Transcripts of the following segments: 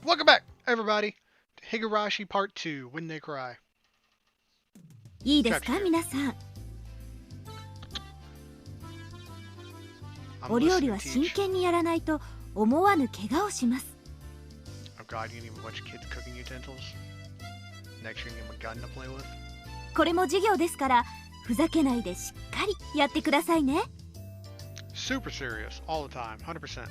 Welcome back, everybody, to Higurashi Part 2, When They Cry. いいですか、皆さん。お料理は真剣にやらないと思わぬ怪我をします。これも授業ですから、ふざけないでしっかりやってくださいね。Super serious, all the time, 100%.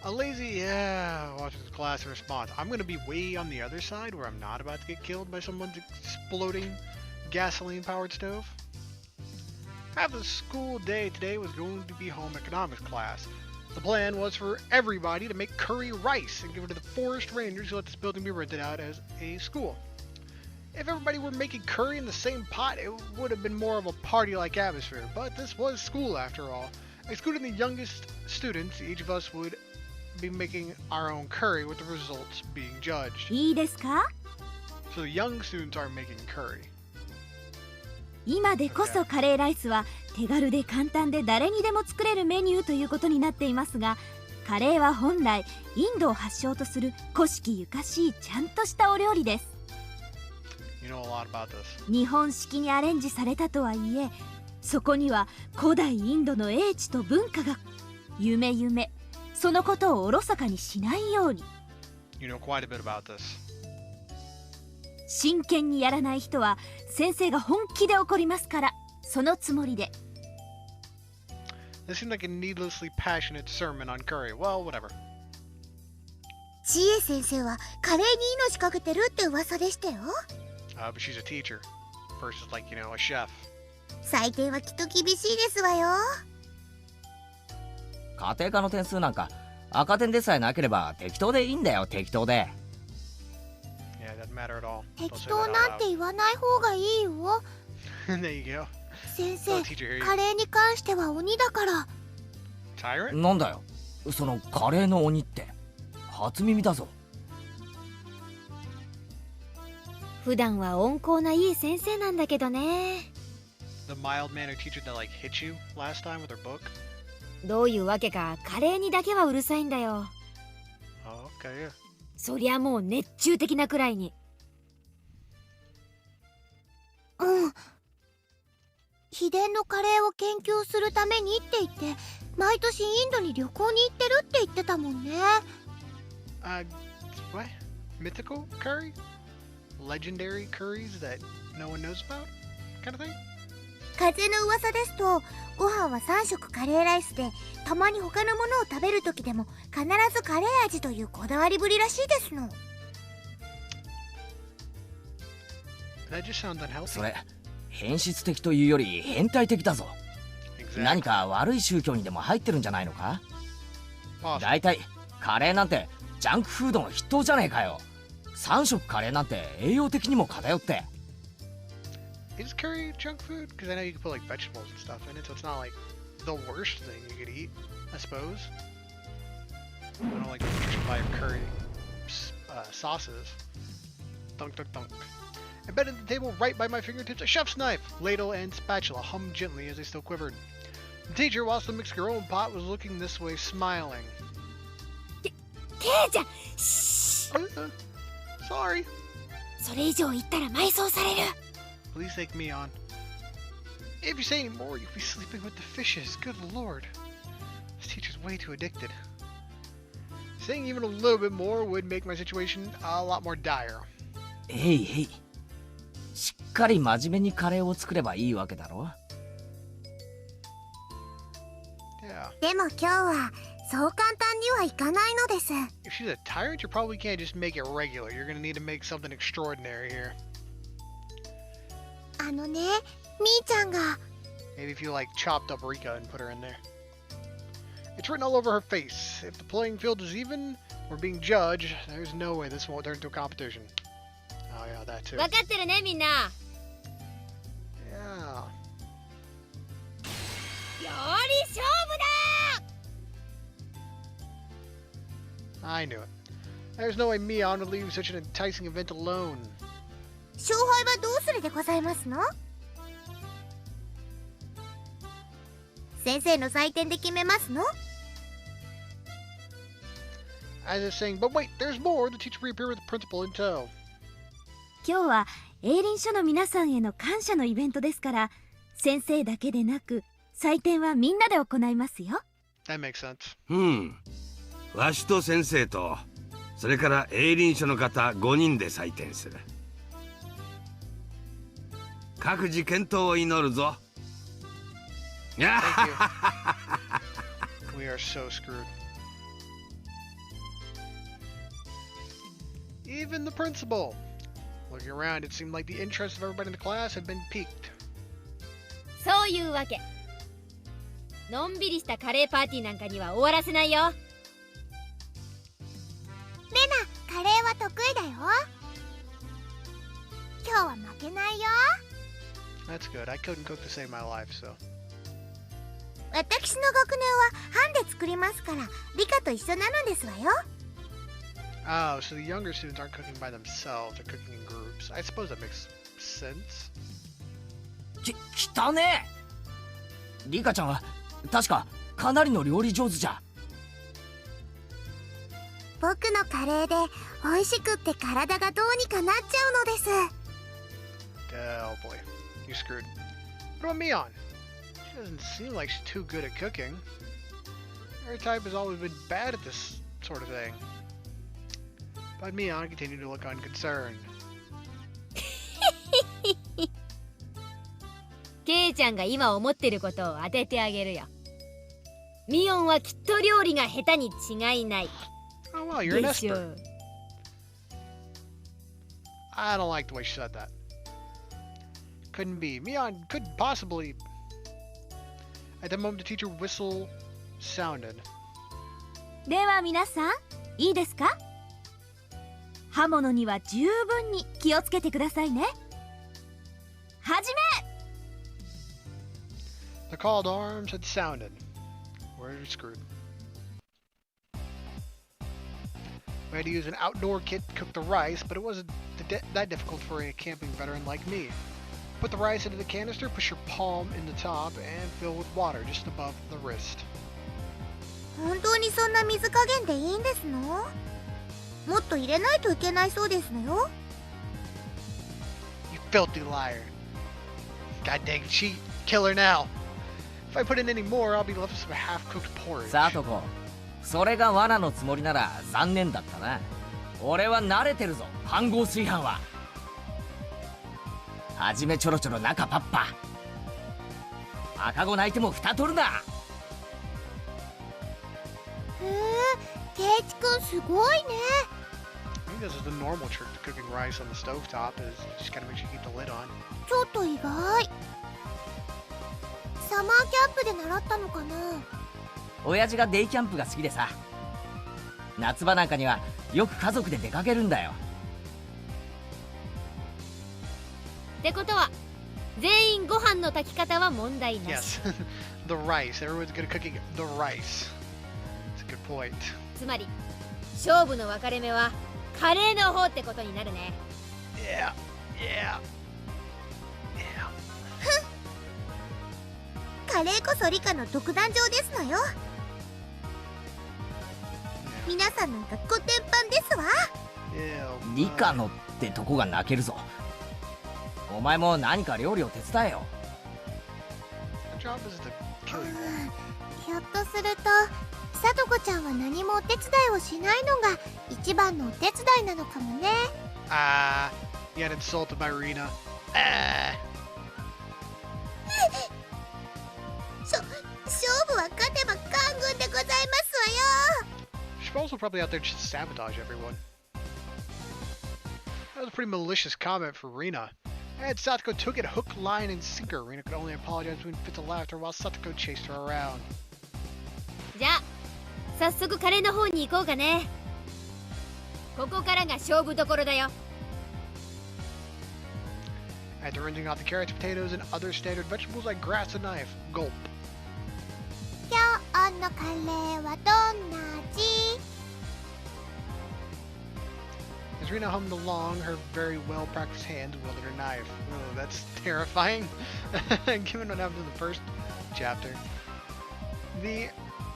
A lazy, yeah, watches the class and responds. I'm gonna be way on the other side where I'm not about to get killed by someone's exploding gasoline-powered stove. Half the school day today was going to be home economics class. The plan was for everybody to make curry rice and give it to the forest rangers who let this building be rented out as a school. If everybody were making curry in the same pot, it would have been more of a party-like atmosphere, but this was school after all. Excluding the youngest students, each of us would be making our own curry with the results being judged. いいですか? So the young students are making curry. 今でこそカレーライスは手軽で簡単で誰にでも作れるメニューということになっていますが、カレーは本来インドを発祥とする古式ゆかしいちゃんとしたお料理です。You know a lot about this. 日本式にアレンジされたとはいえ、そこには古代インドの英知と文化が夢そのことをおろそかにしないように。You know quite a bit about this. 真剣にやらない人は先生が本気で怒りますから、そのつもりで。This seemed like a needlessly passionate sermon on curry. Well, whatever. 知恵先生はカレーに命かけてるって噂でしたよ。But she's a teacher versus like, a chef. 採点はきっと厳しいですわよ。家庭科の点数なんか赤点でさえなければ適当でいいんだよ、適当で。Yeah, doesn't matter at all. 適当なんて言わない方がいいよ。There you go. 先生、カレーに関しては鬼だから。Tyrant? なんだよ、そのカレーの鬼って。初耳だぞ。普段は温厚ないい先生なんだけどね。The mild-mannered teacher that like hit you last time with her book? どういうわけかカレーにだけはうるさいんだよ。Oh, okay, yeah. そりゃもう熱中的なくらいに。秘伝のカレーを研究するためにって言って毎年インドに旅行に行ってるって言ってたもんね。What? Mythical curry? Legendary curries that no one knows about? Kind of thing? 風の噂ですと、ご飯は3食カレーライスで、たまに他のものを食べる時でも必ずカレー味というこだわりぶりらしいですの。That just sounds unhealthy. それ変質的というより変態的だぞ。Exactly. 何か悪い宗教にでも入ってるんじゃないのか。だいたいカレーなんてジャンクフードの筆頭じゃねえかよ。3食カレーなんて栄養的にも偏って。Is curry junk food? Because I know you can put like vegetables and stuff in it, so it's not like the worst thing you could eat, I suppose. I don't like to buy curry sauces. Dunk, dunk, dunk. Embedded at the table right by my fingertips, a chef's knife, ladle, and spatula hummed gently as they still quivered. The teacher, whilst the mixing her own pot, was looking this way, smiling. ケイちゃん、Sorry. それ以上言ったら埋葬される。Please take me on. If you say any more, you'll be sleeping with the fishes. Good lord. This teacher's way too addicted. Saying even a little bit more would make my situation a lot more dire. へいへい。しっかり真面目にカレーを作ればいいわけだろ。Yeah. でも今日はそう簡単にはいかないのです。If she's a tyrant, you probably can't just make it regular. You're gonna need to make something extraordinary here. みーちゃんが。 Maybe if you like chopped up Rika and put her in there. It's written all over her face. If the playing field is even, we're being judged. There's no way this won't turn into a competition. Oh yeah, that too. 分かってるねみんな。Yeah. より勝負だ。 I knew it. There's no way Mion would leave such an enticing event alone. 勝敗はどうするでございますの？先生の採点で決めますの？ as if saying, but wait, there's more. The teacher reappeared with the principal in tow. 今日は営林署の皆さんへの感謝のイベントですから、先生だけでなく採点はみんなで行いますよ。That makes sense. わしと先生と、それから営林署の方5人で採点する。各自健闘を祈るぞ。Thank you. We are so screwed. Even the principal. Looking around, it seemed like the interest of everybody in the class had been piqued. そういうわけ。のんびりしたカレーパーティーなんかには終わらせないよ。レナ、カレーは得意だよ。今日は負けないよ。That's good. I couldn't cook to save my life, so. 私の学年は班で作りますから、理科と一緒なのですわよ。Oh, so the younger students aren't cooking by themselves, they're cooking in groups. I suppose that makes sense. 汚ねえ。リカちゃんは確かかなりの料理上手じゃ。僕のカレーで美味しくって体がどうにかなっちゃうのです。Oh boy, you screwed. What about Mion? She doesn't seem like she's too good at cooking. Her type has always been bad at this sort of thing. But Mion continued to look unconcerned. ケイちゃんが今思ってることを当ててあげるよ。ミオンはきっと料理が下手に違いない。Oh well, you're an でしょ expert. I don't like the way she said that. Couldn't be. Mion couldn't possibly. At that moment, the teacher whistle sounded. では皆さん、いいですか？刃物には十分に気をつけてくださいね。はじめ！ The called arms had sounded. We're screwed. We had to use an outdoor kit to cook the rice, but it wasn't that difficult for a camping veteran like me. Put the rice into the canister, push your palm in the top, and fill with water just above the wrist. 本当にそんな水加減でいいんですの？もっと入れないといけないそうですのよ。You filthy liar. God dang cheat. Kill her now. If I put in any more, I'll be left with some half-cooked porridge. さとこ、それが罠のつもりなら残念だったな。俺は慣れてるぞ、飯合炊飯は。はじめちょろちょろ中パッパ。赤子泣いても蓋取るな。へえ、ケイチくんすごいね。I think this is the normal trick to cooking rice on the stovetop is you just gotta make sure you keep the lid on. ちょっと意外。サマーキャンプで習ったのかな。親父がデイキャンプが好きでさ。夏場なんかにはよく家族で出かけるんだよ。ってことは全員ご飯の炊き方は問題なし。Yes. The rice. Everyone's good at cooking the rice. That's a good point. つまり勝負の分かれ目はカレーの方ってことになるね。Yeah. Yeah. Yeah. カレーこそ理科の独壇場ですのよ。皆さんなんかコテンパンですわ。Yeah. 理科のってとこが泣けるぞ。お前も何か料理を手伝えよ。The job is to kill you. ひょっとするとさとこちゃんは何もお手伝いをしないのが一番のお手伝いなのかもね。Ah, you had insulted my Rena. Ah. 勝負は勝てば官軍でございますわよ。 She's also probably out there just to sabotage everyone. That was a pretty malicious comment for Rena. And Satoko took it hook, line, and sinker. Rena could only apologize between fits of laughter while Satoko chased her around. じゃあ早速カレーの方に行こうかね。ここからが勝負どころだよ。After rinsing out the carrots, potatoes, and other standard vegetables, I grasped a knife. Gulp. 今日のカレーはどんな味？ As Rena hummed along, her very well-practiced hands wielded her knife. Oh, that's terrifying. Given what happened in the first chapter. The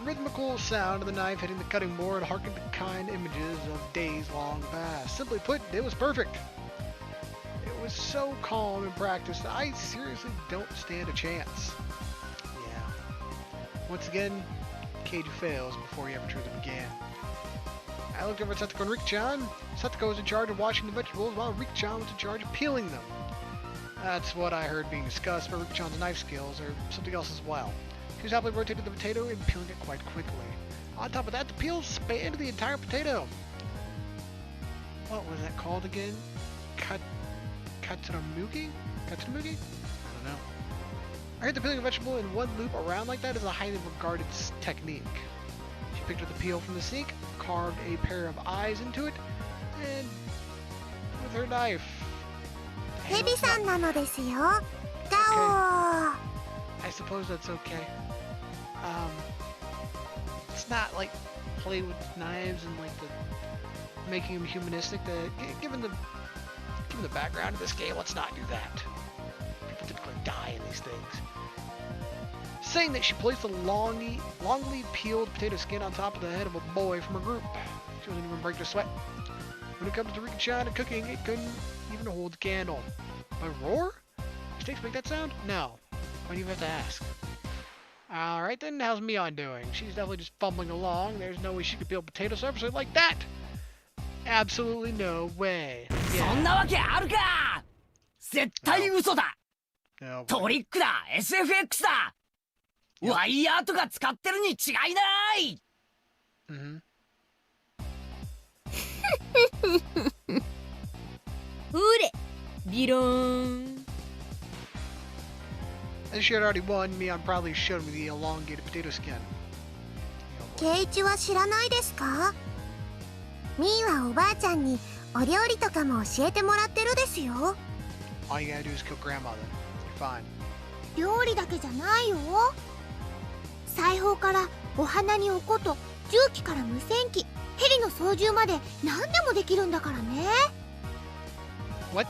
rhythmical sound of the knife hitting the cutting board harkened to kind images of days long past. Simply put, it was perfect. It was so calm and practiced that I seriously don't stand a chance. Yeah. Once again, Keiji fails before he ever truly began. I looked over at Satoko and Rika-chan. Satoko was in charge of washing the vegetables while Rika-chan was in charge of peeling them. That's what I heard being discussed, but Rika-chan's knife skills are something else as well. She was happily rotating the potato and peeling it quite quickly. On top of that, the peels spanned the entire potato. What was that called again? Katsunamugi? I don't know. I heard the peeling a vegetable in one loop around like that is a highly regarded technique. She picked up the peel from the sink, carved a pair of eyes into it, and with her knife. ヘビさんなのですよ。ガオー。 I suppose that's okay. It's not like play with knives and like the making them humanistic. Given the background of this game, let's not do that. People typically die in these things. Saying that she placed a longly peeled potato skin on top of the head of a boy from her group. She wasn't even break a sweat. When it comes to Rika-chan and cooking, it couldn't even hold the candle. My roar? Mistakes make that sound? No. Why do you have to ask? Alright then, how's Mion doing? She's definitely just fumbling along. There's no way she could peel potato surface like that! Absolutely no way. そんなわけあるか。絶対嘘だ。 No, トリックだ。SFX だ。ワイヤーとか使ってるに違いない。ほれ、ビローン。 As she had already won, Mion proudly showed me the elongated potato skin. ケイチは知らないですか？ミーはおばあちゃんにお料理とかも教えてもらってるですよ。 All you gotta do is kill grandma then. You're fine. 料理だけじゃないよ。裁縫からお花におこと重機から無線機ヘリの操縦まで何でもできるんだからね。 What?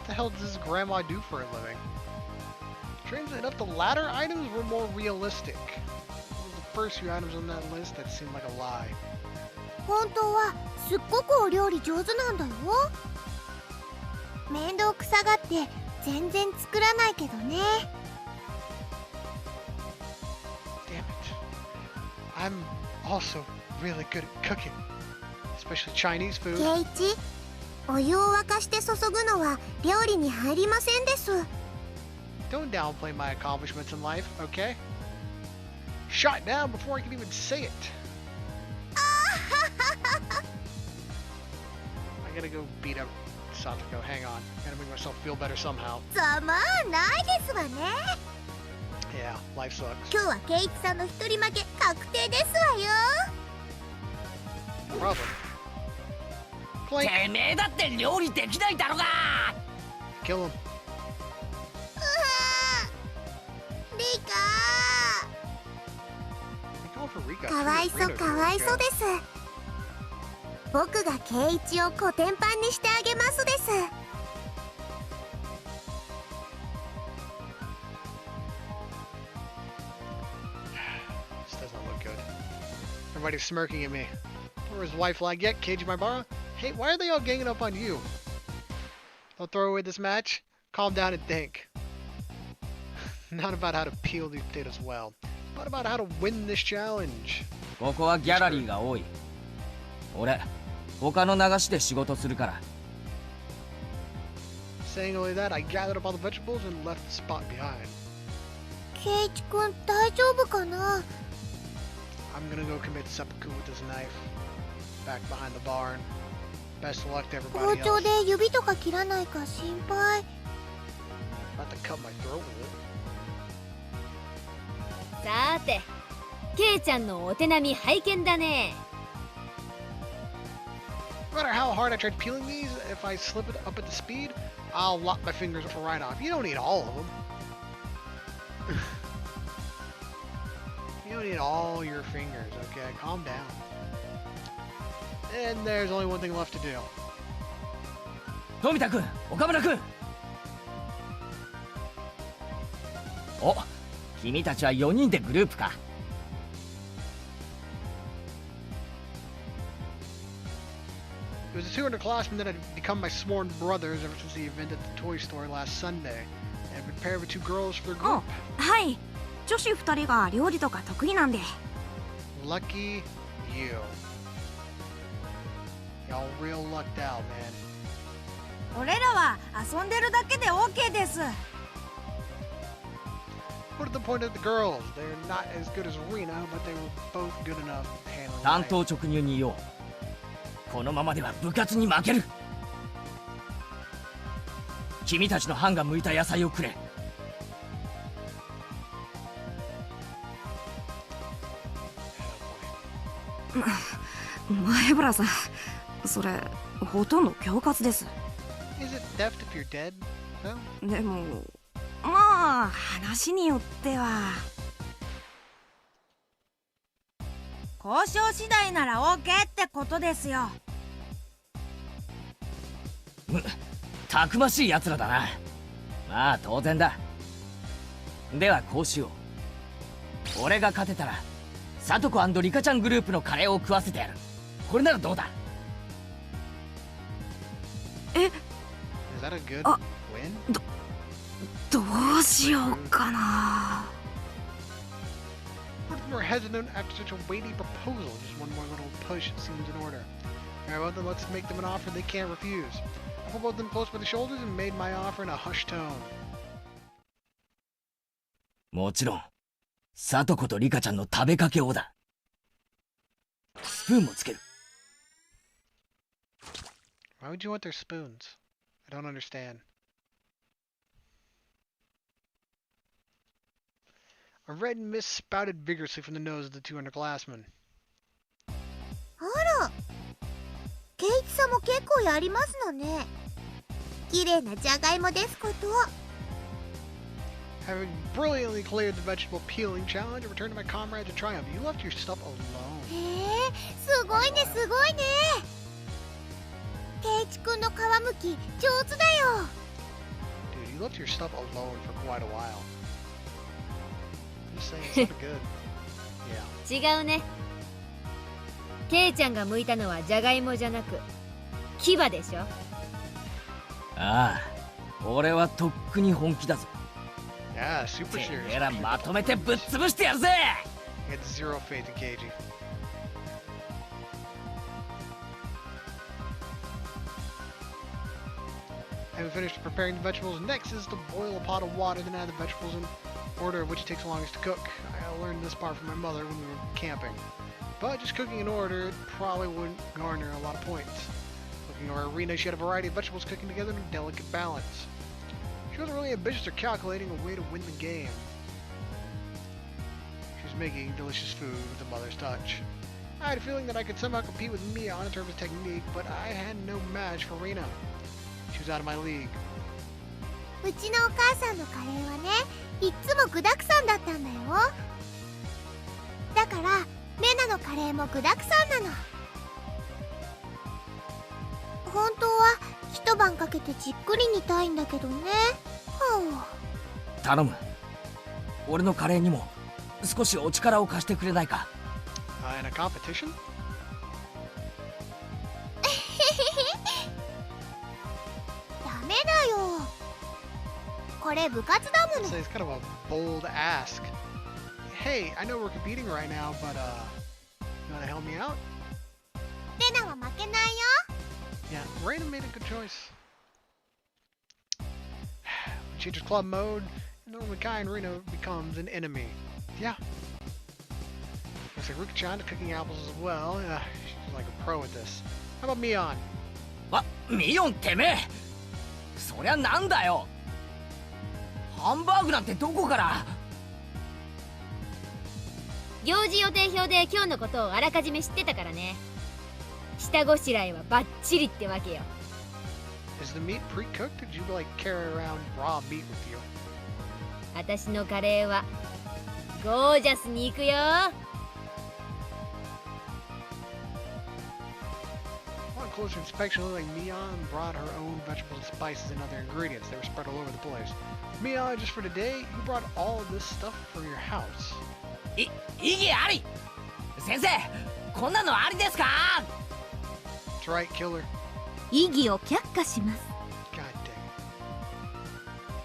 What the hell does grandma do for a living? Strangely enough, the latter items were more realistic. The first few items on that list that seemed like a lie. 本当はすっごくお料理上手なんだよ。面倒くさがって全然作らないけどね。 Damn it. I'm also really good at cooking, especially Chinese food. ケイチ、お湯を沸かして注ぐのは料理に入りませんです。 Don't downplay my accomplishments in life, okay? Shot down before I can even say it. I gotta go beat up Satoko. Hang on. Gotta make myself feel better somehow. ざまあないですわね。 Yeah, life sucks. 今日はケイチさんの一人負け確定ですわよ。 Problem. Clank. てめえだって料理できないだろが。 Kill him. リカ Go for Rika. かわいそうかわいそうです。僕がケイチをコテンパンにしてあげますです。 This doesn't look good. Everybody's smirking at me. Where's his wife flag yet? Keiji Maibara? Hey, why are they all ganging up on you? Don't throw away this match. Calm down and think. Not about how to peel these potatoes well, but about how to win this challenge. ここはギャラリーが多い。俺、他の流しで仕事するから。 Saying only that, I gathered up all the vegetables and left the spot behind. ケイチくん大丈夫かな？ I'm gonna go commit seppuku with this knife. Back behind the barn. Best of luck to 包 everybody 丁 else. で指とか切らないか心配。 About to cut my throat with it. さーて、ケイちゃんのお手並み拝見だね。 No matter how hard I tried peeling these, if I slip it up at the speed, I'll lock my fingers right off. You don't need all of them. You don't need all your fingers, okay? Calm down. And there's only one thing left to do. 富田君、岡村君。お、君たちは4人でグループか。It was the two underclassmen that had become my sworn brothers ever since the event at the toy store last Sunday. And I've been paired with two girls for their group. はい、女子2人が料理とか得意なんで。 Lucky you. Y'all real lucked out, man. 俺らは遊んでるだけで OK です。 What are the point of the girls? They're not as good as Rena, but they were both good enough handling 単刀直入に言おう。このままでは部活に負ける。君たちの班が剥いた野菜をくれ。前原さん、それほとんど恐喝です。 Is it theft if you're dead? No? でもまあ話によっては。交渉次第なら OK ってことですよ。たくましい奴らだな。まあ当然だ。ではこうしよう。俺が勝てたらサトコ&リカちゃんグループのカレーを食わせてやる。これならどうだ。Is that a good win? どうしようかな。 Both of them are hesitant after such a weighty proposal. Just one more little push seems in order. Alright, well then let's make them an offer they can't refuse. I put both of them close by the shoulders and made my offer in a hushed tone. もちろんサトコとリカちゃんの食べかけをだ。スプーンもつける。 Why would you want their spoons? I don't understand. A red mist spouted vigorously from the nose of the two underclassmen. あら、ケイチさんも結構やりますのね。綺麗なじゃがいもですこと。 Having brilliantly cleared the vegetable peeling challenge, I returned to my comrades in triumph. You left your stuff alone. へえ、すごいねすごいね。ケイチくんの皮むき上手だよ。 Dude, you left your stuff alone for quite a while. Just saying, it's not good. Yeah. 違うね。ケイちゃんが剥いたのはじゃがいもじゃなく牙でしょ。ああ、俺はとっくに本気だぞ。 Yeah, super て serious. めえらまとめてぶっ潰してやるぜ。 I had zero faith in Keiji. Having finished preparing the vegetables, next is to boil a pot of water, then add the vegetables in order of which takes longest to cook. I learned this part from my mother when we were camping. But just cooking in order, it probably wouldn't garner a lot of points. Looking at our arena, she had a variety of vegetables cooking together in a delicate balance. She wasn't really ambitious or calculating a way to win the game. She was making delicious food with a mother's touch. I had a feeling that I could somehow compete with Mia in terms of technique, but I had no match for Rena. She was out of my league. うちのお母さんのカレーはね、いっつも具だくさんだったんだよ。だからレナのカレーも具だくさんなの。本当は一晩かけてじっくり煮たいんだけどね。はあ、頼む。俺のカレーにも少しお力を貸してくれないか。In a competition? ダメだよ。これ部活だもの。 It's kind of a bold ask. Hey, I know we're competing right now, but you wanna help me out? レナは負けないよ。 Yeah, Rena made a good choice. Changes club mode, and normally Kai and Reno becomes an enemy. Yeah. Looks like Ruka-chan is cooking apples as well. She's like a pro at this. How about Mion? わ、ミヨンてめえ。そりゃなんだよ。ハンバーグなんてどこから。行事予定表で今日のことをあらかじめ知ってたからね。下ごしらえはバッチリってわけよ。 Is the meat pre-cooked, or did you like carry around raw meat with you? 私のカレーはゴージャスに行くよ。 On closer inspection, it looked like Mion brought her own vegetables and spices and other ingredients. They were spread all over the place. Mion, just for today, you brought all of this stuff from your house. 意義あり。先生、こんなのありですか。 That's right, killer. 異議を却下します。 God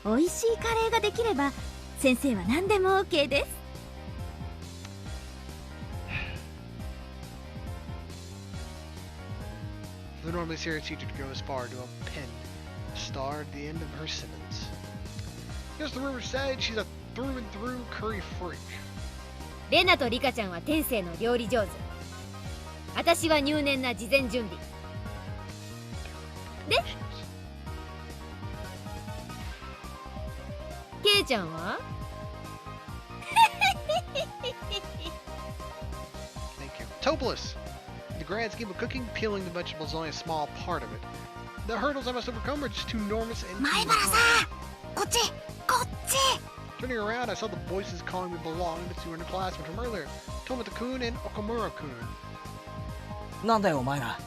dang it. 美味しいカレーができれば先生は何でも OK です。 The normally serious teacher to go as far to append a star at the end of her sentence. Yes, the rumor said she's a through and through curry freak. レナとリカちゃんは天性の料理上手。私は入念な事前準備。でケイちゃんは Thank you. Topless. In the grand scheme of cooking, peeling the vegetables is only a small part of it. The hurdles I must overcome are just too enormous and 前 too 原さ high. ん、こっちこっち。 Turning around, I saw the voices calling me belonging to two underclassmen from earlier, Tomata-kun and Okamura-kun. なんだよお前ら。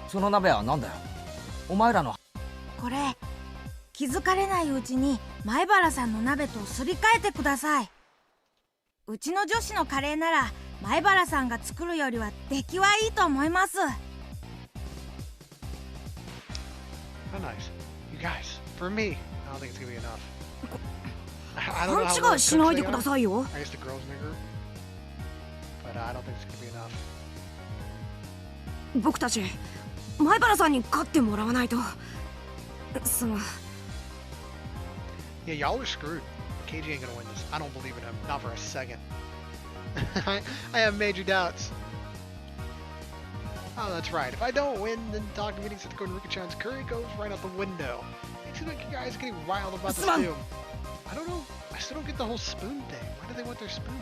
その鍋はなんだよ。お前らの。これ気づかれないうちに前原さんの鍋とすり替えてください。うちの女子のカレーなら前原さんが作るよりは出来はいいと思います。 How nice. You guys, for me, I don't think it's gonna be enough. I don't know how 勘違いしないで well くだ cooked さいよ。 they are. I guess the girls in the group. But I don't think it's gonna be enough. 僕たち前原さんに勝ってもらわないと。その Yeah, y'all are screwed. KG ain't gonna win this. I don't believe in him. Not for a second. I have major doubts. Oh, that's right. If I don't win, then talk to meeting Setsuko and Rika-chan's curry goes right out the window. It seems like you guys are getting riled about this too. I don't know. I still don't get the whole spoon thing. Why do they want their spoons?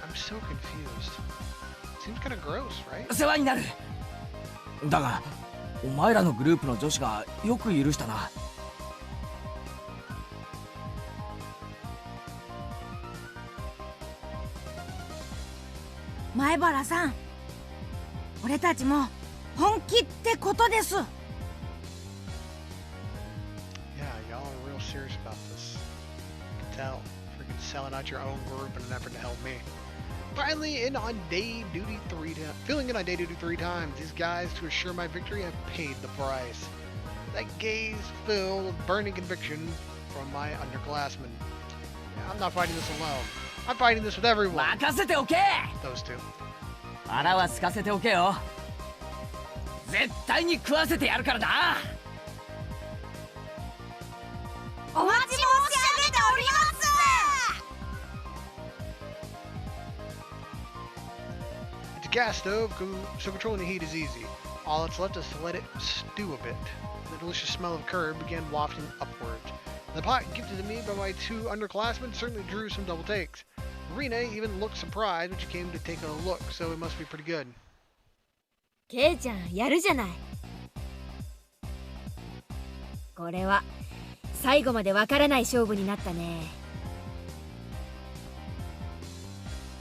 I'm so confused. Seems kind of gross, right? 世話になる。だがお前らのグループの女子がよく許したな。前原さん、俺たちも本気ってことです。 Yeah, y'all are real serious about this. I can tell. Freaking selling out your own group in an effort to help me. Finally, feeling in on day duty 3 times. These guys, to assure my victory, have paid the price. That gaze filled with burning conviction from my underclassmen. Yeah, I'm not fighting this alone. I'm fighting this with everyone. 任せておけ。 Those two. 腹は空かせておけよ。絶対に食わせてやるからな。お待ち申し上げております。 It's a gas stove, so controlling the heat is easy. All that's left is to let it stew a bit. The delicious smell of curd began wafting upward. The pot gifted to me by my 2 underclassmen certainly drew some double takes. Rena even looked surprised when she came to take a look, so it must be pretty good. ケイちゃんやるじゃない。これは最後までわからない勝負になったね。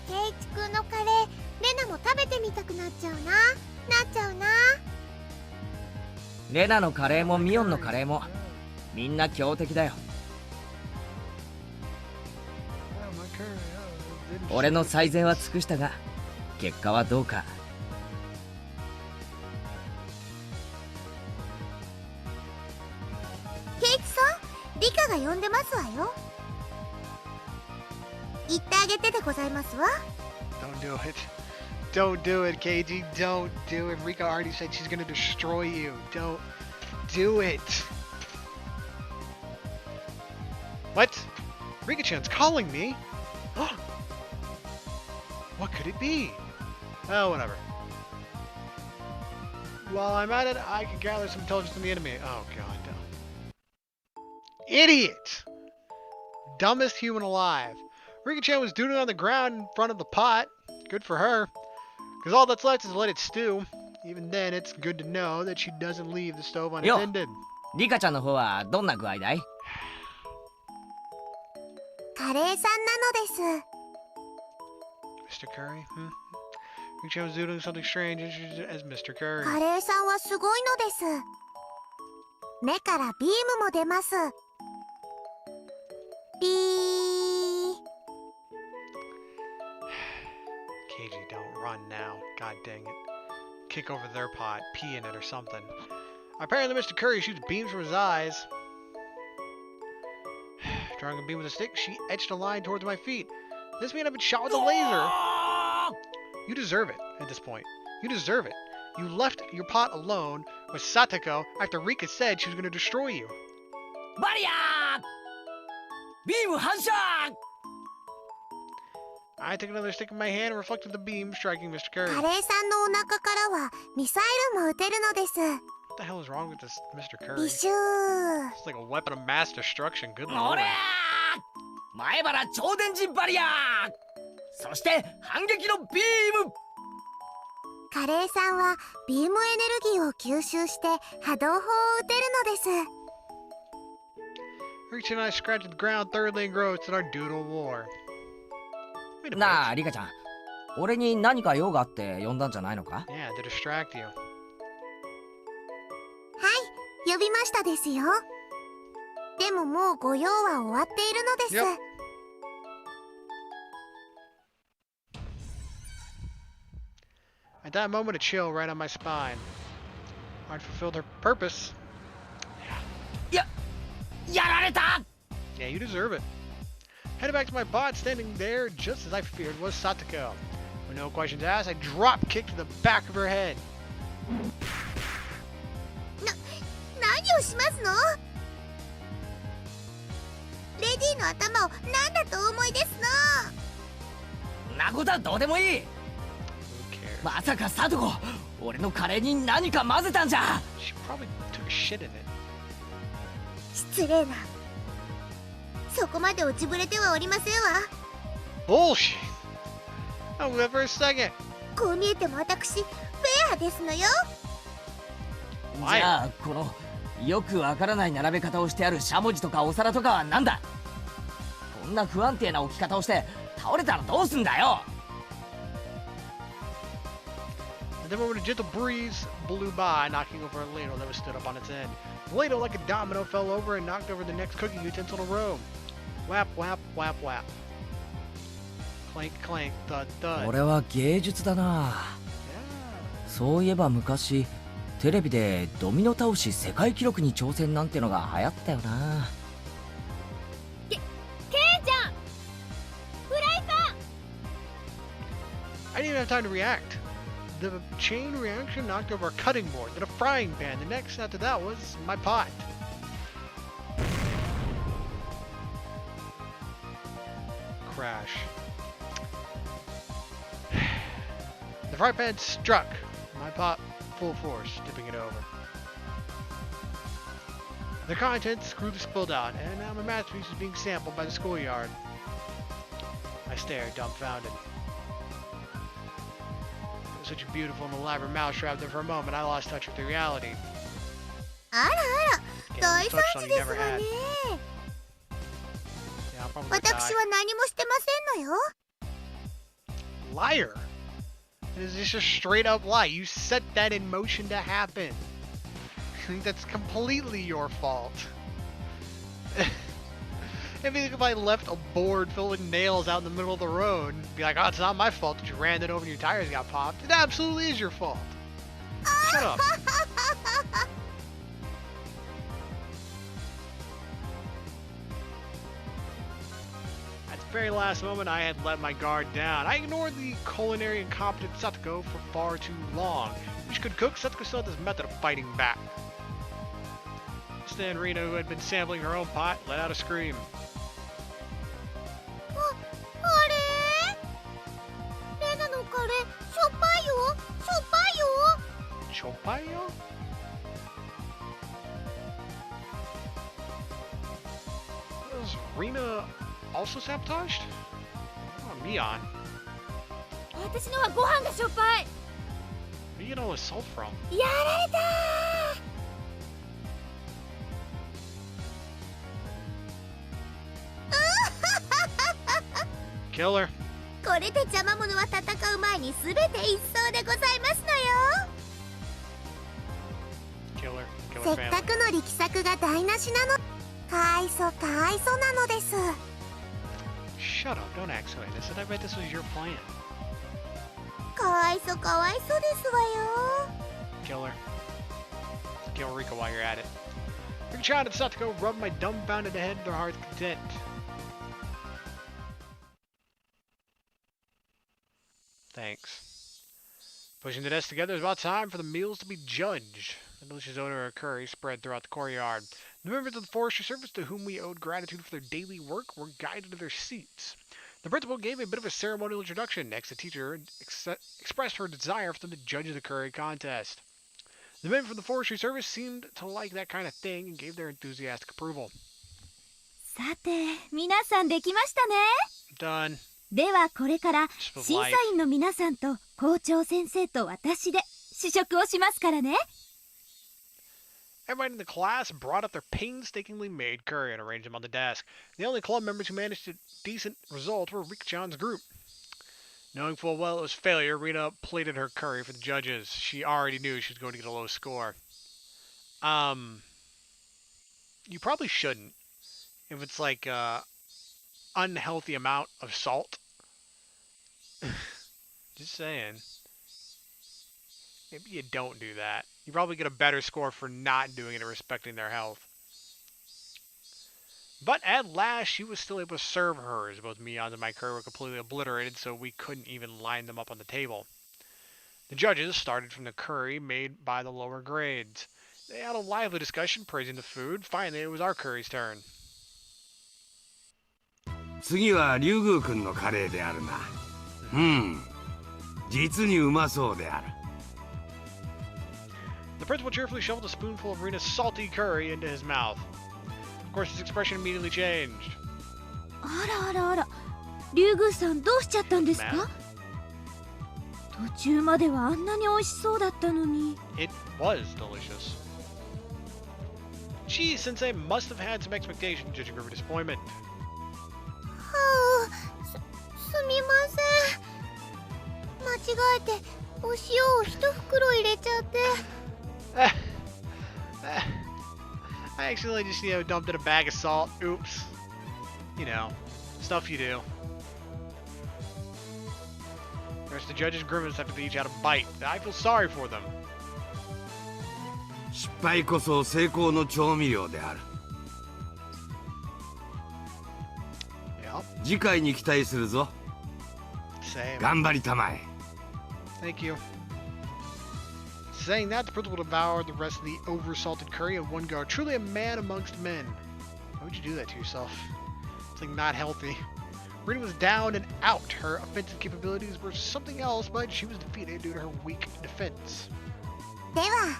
ケイチくんのカレー、レナも食べてみたくなっちゃうな。レナのカレーもミオンのカレーもみんな強敵だよ。俺の最善は尽くしたが結果はどうか。ケイチさん、リカが呼んでますわよ。言ってあげてでございますわ。 Don't do it. Don't do it, KG. Don't do it. Rika already said she's gonna destroy you. Don't do it. What? Rika-chan's calling me? What could it be? Oh, whatever. While I'm at it, I can gather some intelligence from the enemy. Oh, God. No. Idiot! Dumbest human alive. Rika-chan was doodling on the ground in front of the pot. Good for her. Because all that's left is to let it stew. Even then, it's good to know that she doesn't leave the stove unattended. リカちゃんの方はどんな具合だい？カレーさんなのです。 Mr. Curry? Rika-chan was doodling something strange as Mr. Curry. カレーさんはすごいのです。目からビームも出ます。ビー。 KG, don't run now. God dang it. kick over their pot, pee in it or something. Apparently Mr. Curry shoots beams from his eyes. Drawing a beam with a stick, she etched a line towards my feet. This means I've been shot with a laser. You deserve it at this point. You deserve it. You left your pot alone with Satoko after Rika said she was going to destroy you. バリアービーム反射 I took another stick in my hand and reflected the beam, striking Mr. Curry. カレーさんのお腹からはミサイルも撃てるのです。 What the hell is wrong with this Mr. Curry? ビシュー。 It's like a weapon of mass destruction. Good お lord. りゃー前原超電磁バリアーそして反撃のビームカレーさんはビームエネルギーを吸収して波動砲を撃てるのです。 Rika and I scratched the ground thoroughly engrossed in our doodle war. Wait a な minute. あリカちゃん俺に何か用があって呼んだんじゃないのか Yeah, to distract you. はい、呼びましたですよ。でももうご用は終わっているのです。 Yep. At that moment, a chill ran on my spine. I'd fulfilled her purpose. やられた Yeah, you deserve it. Headed back to my bot, standing there just as I feared was Satoko. With no questions asked, I drop kicked to the back of her head. 何をしますの？レディの頭を何だとお思いですの？なことはどうでもいい Who cares? まさかサトコ俺のカレーに何か混ぜたんじゃ She probably took a shit in it. 失礼な。そこまで落ちぶれてはおりませんわ。 Bullshit! I was there for a second. こう見えても私フェアですのよ。じゃあこのよくわからない並べ方をしてあるしゃもじとかお皿とかはなんだこんな不安定な置き方をして倒れたらどうすんだよ And then when a gentle breeze blew by, knocking over a ladle that was stood up on its end. The ladle, like a domino, fell over and knocked over the next cooking utensil in a row. Whap, whap, whap, whap. Clank, clank, thud, thud. これは芸術だな Yeah. そういえば昔テレビでドミノ倒し世界記録に挑戦なんてのが流行ったよなケイちゃんフライパン I didn't even have time to react. The chain reaction knocked over a cutting board, then a frying pan. The next after that was my pot. Crash. The frying pan struck my pot full force, tipping it over. The contents crudely spilled out, and now my masterpiece was being sampled by the schoolyard. I stared, dumbfounded. It was such a beautiful and elaborate mousetrap that for a moment I lost touch with the reality. あらあら、 Getting 大 touched 惨 on 事 you です never わ had. ね。 Yeah, I'll probably 私 die. は何もしてませんのよ。 Liar! It is just a straight up lie. You set that in motion to happen. That's completely your fault. If I left a board filled with nails out in the middle of the road, be like, oh, it's not my fault that you ran it over and your tires got popped. It absolutely is your fault. Shut up. At the very last moment, I had let my guard down. I ignored the culinary incompetent Satoko for far too long. If she could cook, Satoko still had this method of fighting back. Then Rena, who had been sampling her own pot, let out a scream. あれ？レナのカレーしょっぱいよ。しょっぱいよ。 Chopayo? Was Rena also sabotaged? Oh, Mion. 私のはご飯がしょっぱい Where do you get all this salt from? やられた Kill her. これで邪魔者は戦う前に全て一掃でございますのよ。 Kill her. Kill せ her っか family. くの力作が台無しなの。かわいそなのです。 Shut up. Don't act so innocent. I bet this was your plan. かわいそですわよ。Rika while you're at it. Rika-chan and Satoko rub my dumbfounded head to their heart's content. Thanks. Pushing the desks together, it's about time for the meals to be judged. The delicious odor of curry spread throughout the courtyard. The members of the forestry service to whom we owed gratitude for their daily work were guided to their seats. The principal gave a bit of a ceremonial introduction. Next, the teacher expressed her desire for them to judge the curry contest. The men from the forestry service seemed to like that kind of thing and gave their enthusiastic approval. さて、皆さんできましたね。 Done. ではこれから審 Just 査 with life. 員の皆さんと校長先生と私で試食をしますからね。 Everybody in the class brought up their painstakingly made curry and arranged them on the desk. The only club members who managed a decent result were Rika-chan's group. Knowing full well it was failure, Rina plated her curry for the judges. She already knew she was going to get a low score. You probably shouldn't. If it's like unhealthy amount of salt. Just saying. Maybe you don't do that. You probably get a better score for not doing it and respecting their health. But at last, she was still able to serve hers. Both Mion's and my curry were completely obliterated, so we couldn't even line them up on the table. The judges started from the curry made by the lower grades. They had a lively discussion praising the food. Finally, it was our curry's turn. 次は竜宮君のカレーであるな。実にうまそうである。 The principal cheerfully shoveled a spoonful of Rina's salty curry into his mouth. Of course, his expression immediately changed. あらあらあら、竜宮さんどうしちゃったんですか？途中まではあんなに美味しそうだったのに。 It was delicious. Gee, Sensei must have had some expectation judging her disappointment. すみません。間違えてお塩を一袋入れちゃって。 I accidentally just, dumped in a bag of salt. Oops. You know, stuff you do. The rest of the judges grimaced after they each had a bite. I feel sorry for them. 失敗こそ成功の調味料である。 Yep. 次回に期待するぞ。 Same. 頑張りたまえ。 Thank you. Saying that, the principal devoured the rest of the over-salted curry in one go. Truly a man amongst men. Why would you do that to yourself? It's like not healthy. Rina was down and out. Her offensive capabilities were something else, but she was defeated due to her weak defense. では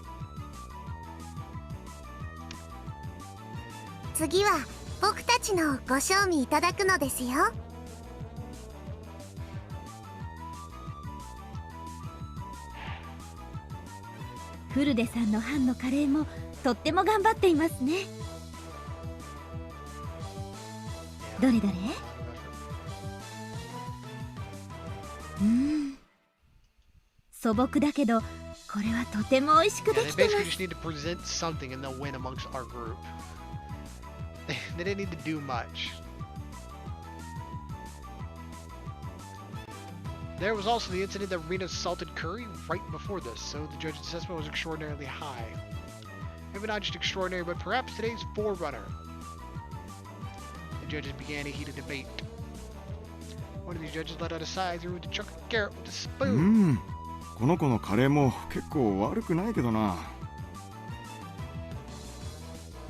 次は僕たちのご賞味いただくのですよ。フルデさんの班のカレーもとっても頑張っていますね。どれどれ？素朴だけどこれはとても美味しくで Yeah, き they てま basically す。 just need to present something and they'll win amongst our group. They didn't need to do much. There was also the incident that Rina's salted curry right before this, so the judge's assessment was extraordinarily high. Maybe not just extraordinary, but perhaps today's forerunner. The judges began a heated debate. One of these judges let out a sigh as he went to chuck a carrot with a spoon. この子のカレーも結構悪くないけどな。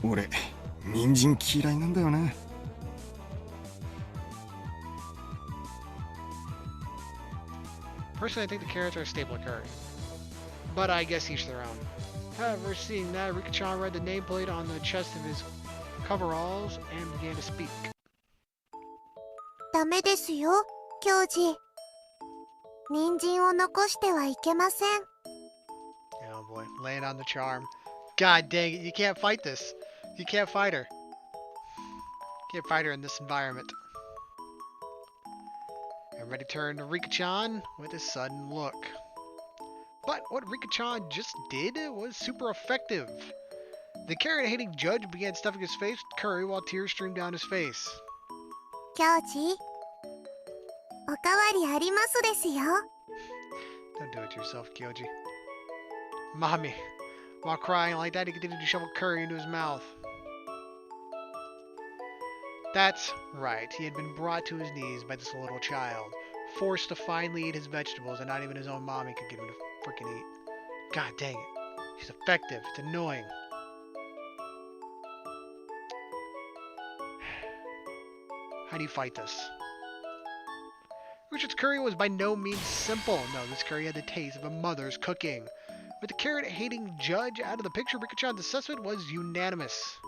俺、人参嫌いなんだよね。Personally, I think the carrots are a staple of curry. But I guess each their own. However, seeing that, Rika-chan read the nameplate on the chest of his coveralls and began to speak. ダメですよ、教授。人参を残してはいけません。 Oh boy, laying on the charm. God dang it, you can't fight this. You can't fight her. Can't fight her in this environment. Everybody turned to Rika-chan with a sudden look. But what Rika-chan just did was super effective. The carrot-hating judge began stuffing his face with curry while tears streamed down his face. 教授、おかわりありますですよ。 Don't do it to yourself, Kyoji. Mommy, While crying like that, he continued to shovel curry into his mouth. That's right, he had been brought to his knees by this little child, forced to finally eat his vegetables, and not even his own mommy could get him to freaking eat. God dang it. She's effective. It's annoying. How do you fight this? Richard's curry was by no means simple. No, this curry had the taste of a mother's cooking. With the carrot-hating judge out of the picture, Rika-chan's assessment was unanimous.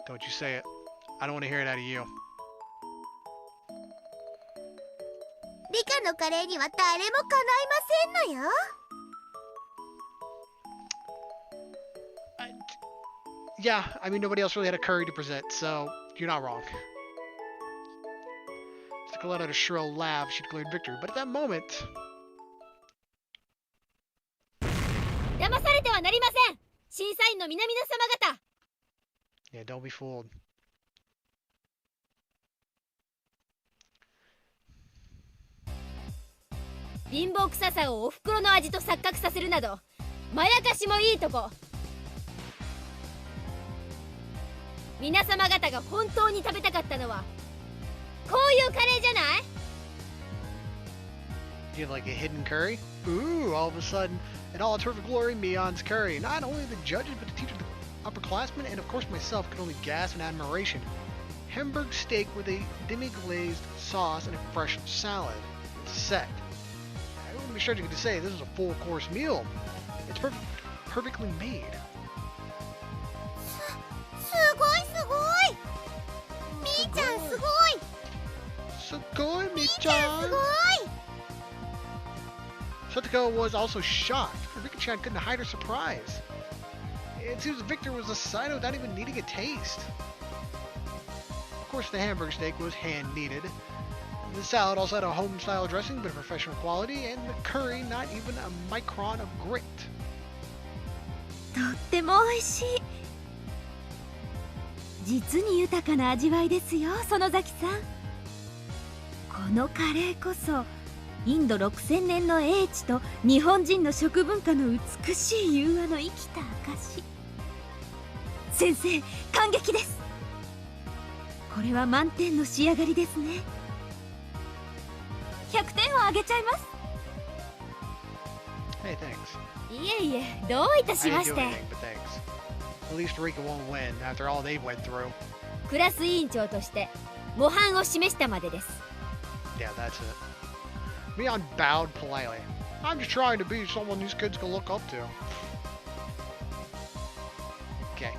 Don't you say it. I don't want to hear it out of you. リカのカレーには誰もかないませんのよ。Yeah, I mean, nobody else really had a curry to present, so you're not wrong. Stick let out a shrill laugh. She declared victory, but at that moment... 騙されてはなりません。審査員の皆々様方。 Yeah, don't be fooled.「貧乏臭さをお袋の味と錯覚させるなど、まやかしもいいとこ。皆様方が本当に食べたかったのはこういうカレーじゃない？ Do you have like a hidden curry? Ooh, all of a sudden, in all its perfect glory, Mion's curry. Not only the judges, but the teachers, the upperclassmen, and of course myself could only gasp in admiration. Hamburg steak with a demi-glazed sauce and a fresh salad. It's set. I wouldn't be stretching to say this is a full-course meal. It's perfectly made. すごいすごい。みーちゃんすごい。すごい、みーちみーちゃんゃん。すごい。 Satoko was also shocked. Rika-chan couldn't hide her surprise. It seems Victor was a sign without even needing a taste. Of course, the hamburger steak was hand-kneaded. The salad also had a home-style dressing, but of professional quality, and the curry not even a micron of grit. とっても美味しい。実に豊かな味わいですよ、園崎さん。このカレーこそインド6000年の英知と日本人の食文化の美しい融和の生きた証。先生、感激です。これは満点の仕上がりですね。100点をあげちゃいます。 Hey, thanks. いえいえ、どういたし I ま didn't し do て。 anything, but thanks. At least Rika won't win after all they went through. クラス委員長として模範を示したまでです。 Yeah, that's it. Mion bowed politely. I'm just trying to be someone these kids can look up to. Okay.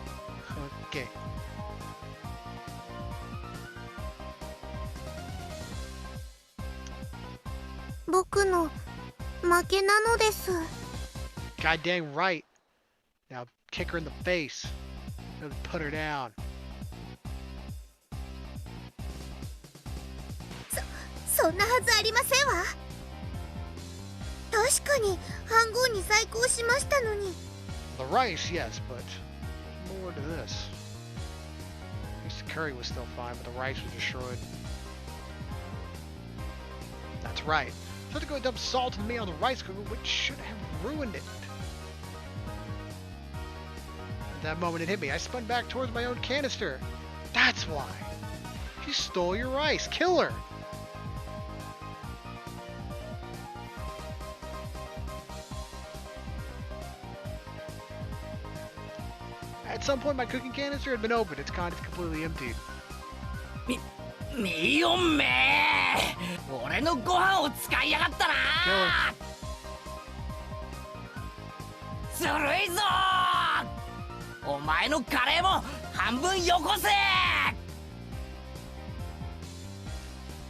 Okay. 僕の負けなのです。 God dang right. Now kick her in the face. Put her down. そんなはずありませんわ。確かに半号に再興しましたのに。 The rice, yes, but more to this. At least the curry was still fine, but the rice was destroyed. That's right. So I had to go dump salt and me on the rice cooker, which should have ruined it. At that moment it hit me. I spun back towards my own canister. That's why. She stole your rice. Kill her. At some point my cooking canister had been opened. It's kind of completely emptied. ミヨンめー、俺のご飯を使いやがったな。ずるいぞー。お前のカレーも半分よこせ。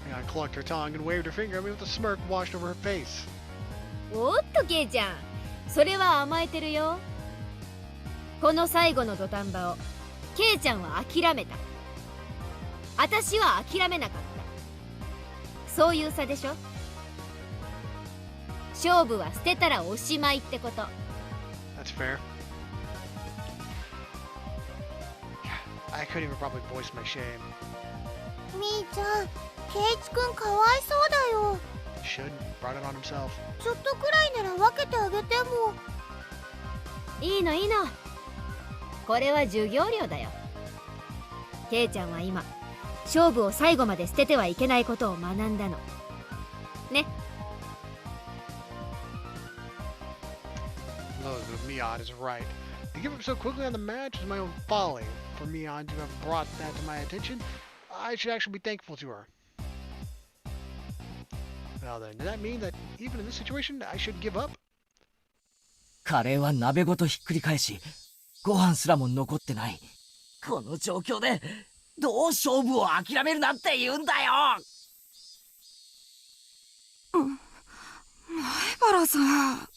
Mion clucked her tongue and waved her finger at me with a smirk washed over her face. おっとケイちゃん、それは甘えてるよ。この最後の土壇場をケイちゃんは諦めた。私は諦めなかった。そういう差でしょ。勝負は捨てたらおしまいってこと。 That's fair. I couldn't even probably voice my shame. みーちゃん、ケイチくんかわいそうだよ。Shouldn't. brought it on himself. ちょっとくらいなら分けてあげても。いいのいいの、これは授業料だよ。ケイちゃんは今勝負を最後まで捨ててはいけないことを学んだのね。Look, Mion is right. To give up so quickly on the match is my own folly. For Mion to have brought that to my attention, I should actually be thankful to her. Well then, does that mean that even in this situation, I should give up? カレーは鍋ごとひっくり返し、ご飯すらも残ってない。この状況でどう勝負を諦めるなんて言うんだよ。前原さん。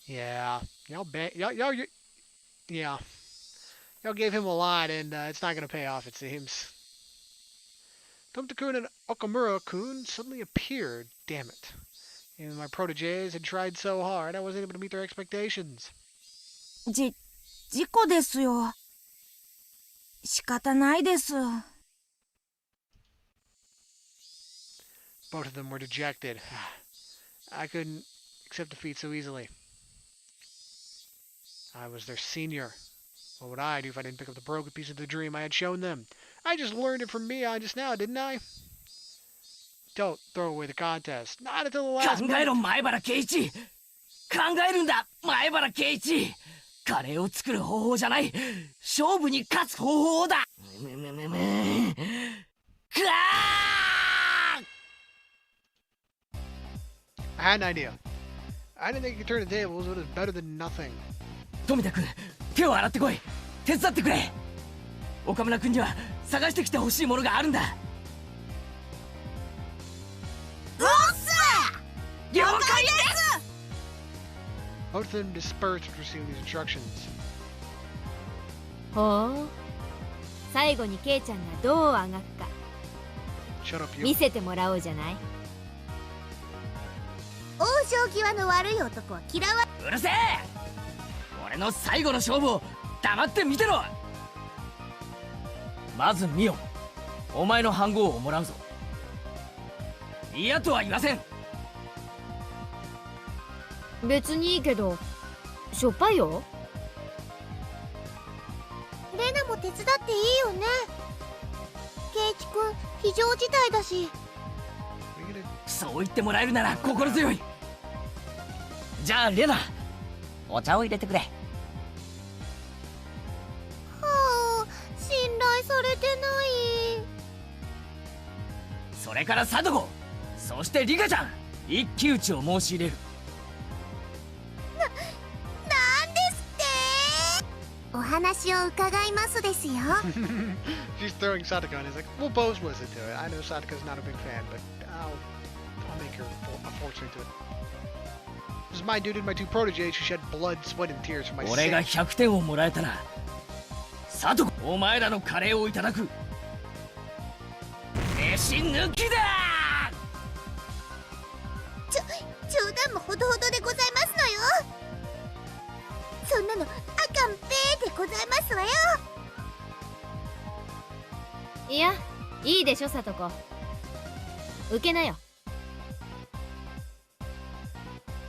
Yeah, yeah. Y'all gave him a lot, and it's not gonna pay off, it seems. Tomita-kun and Okamura-kun suddenly appeared. Damn it. And my proteges had tried so hard, I wasn't able to meet their expectations. 事故ですよ。仕方ないです。Both of them were dejected. I couldn't accept defeat so easily. I was their senior. What would I do if I didn't pick up the broken piece of the dream I had shown them? I just learned it from Mion just now, didn't I? Don't throw away the contest. Not until the last 考えろ minute. 前原圭一。考えるんだ前原圭一。カレーを作る方法じゃない。勝負に勝つ方法だ。くわー I had an idea. I didn't think you could turn the tables, but it was better than nothing. 富田君、手を洗ってこい。手伝ってくれ。岡村君には探してきてほしいものがあるんだ。うっす。了解です。 Both of them dispersed after receiving these instructions. ほう、最後にケイちゃんがどうあがくか Shut up, you. 見せてもらおうじゃない。王将際の悪い男は嫌わ。うるせえ。俺の最後の勝負を黙って見てろ。まずミオン、お前の番号をもらうぞ。嫌とは言わせん。別にいいけどしょっぱいよ。レナも手伝っていいよね。ケイチ君非常事態だし。そう言ってもらえるなら心強い。じゃあレナ、お茶を入れてくれ。はあ、信頼されてない。それからサトコ、そしてリカちゃん、一騎打ちを申し入れる。なんですって。お話を伺いますですよ。She's throwing Satoko, and he's like, we'll both listen to it. I know Satoko's not a big fan, but I'll make her unfortunate to it. This is my dude and my two proteges who shed blood, sweat, and tears for my 俺が sake. 100点をもらえたら、サトコ、お前らのカレーをいただく。飯抜きだ。冗談もほどほどでございますのよ。そんなのあかんぺーでございますわよ。いや、いいでしょサトコ、受けなよ。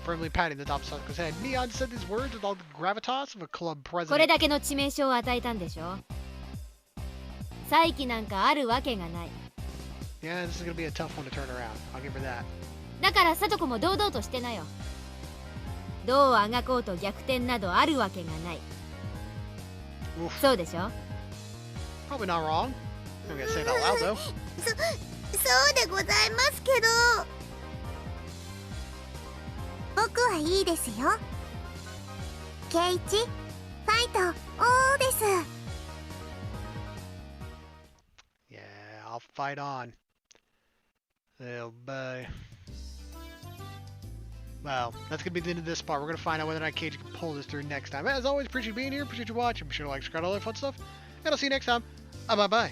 Firmly patting the top of Satoko's head, Mion said these words with all the gravitas of a club これ president. だけの致命傷を与えたんでしょ。再起なんかあるわけがない。 Yeah, this is gonna be a tough one to turn around. I'll give her that. だからサトコも堂々としてなよ。どうあがこうと逆転などあるわけがない。 Oof. そうでしょ。 Probably not wrong. I'm gonna say it out loud though. そうでございますけど。僕はいいですよ。ケイチ、ファイト、おーです。Yeah, I'll fight on. Oh boy. Well, that's gonna be the end of this part. We're gonna find out whether or not Cage can pull this through next time. As always, appreciate you being here, appreciate you watching, be sure to like, subscribe, all that fun stuff, and I'll see you next time. Bye bye.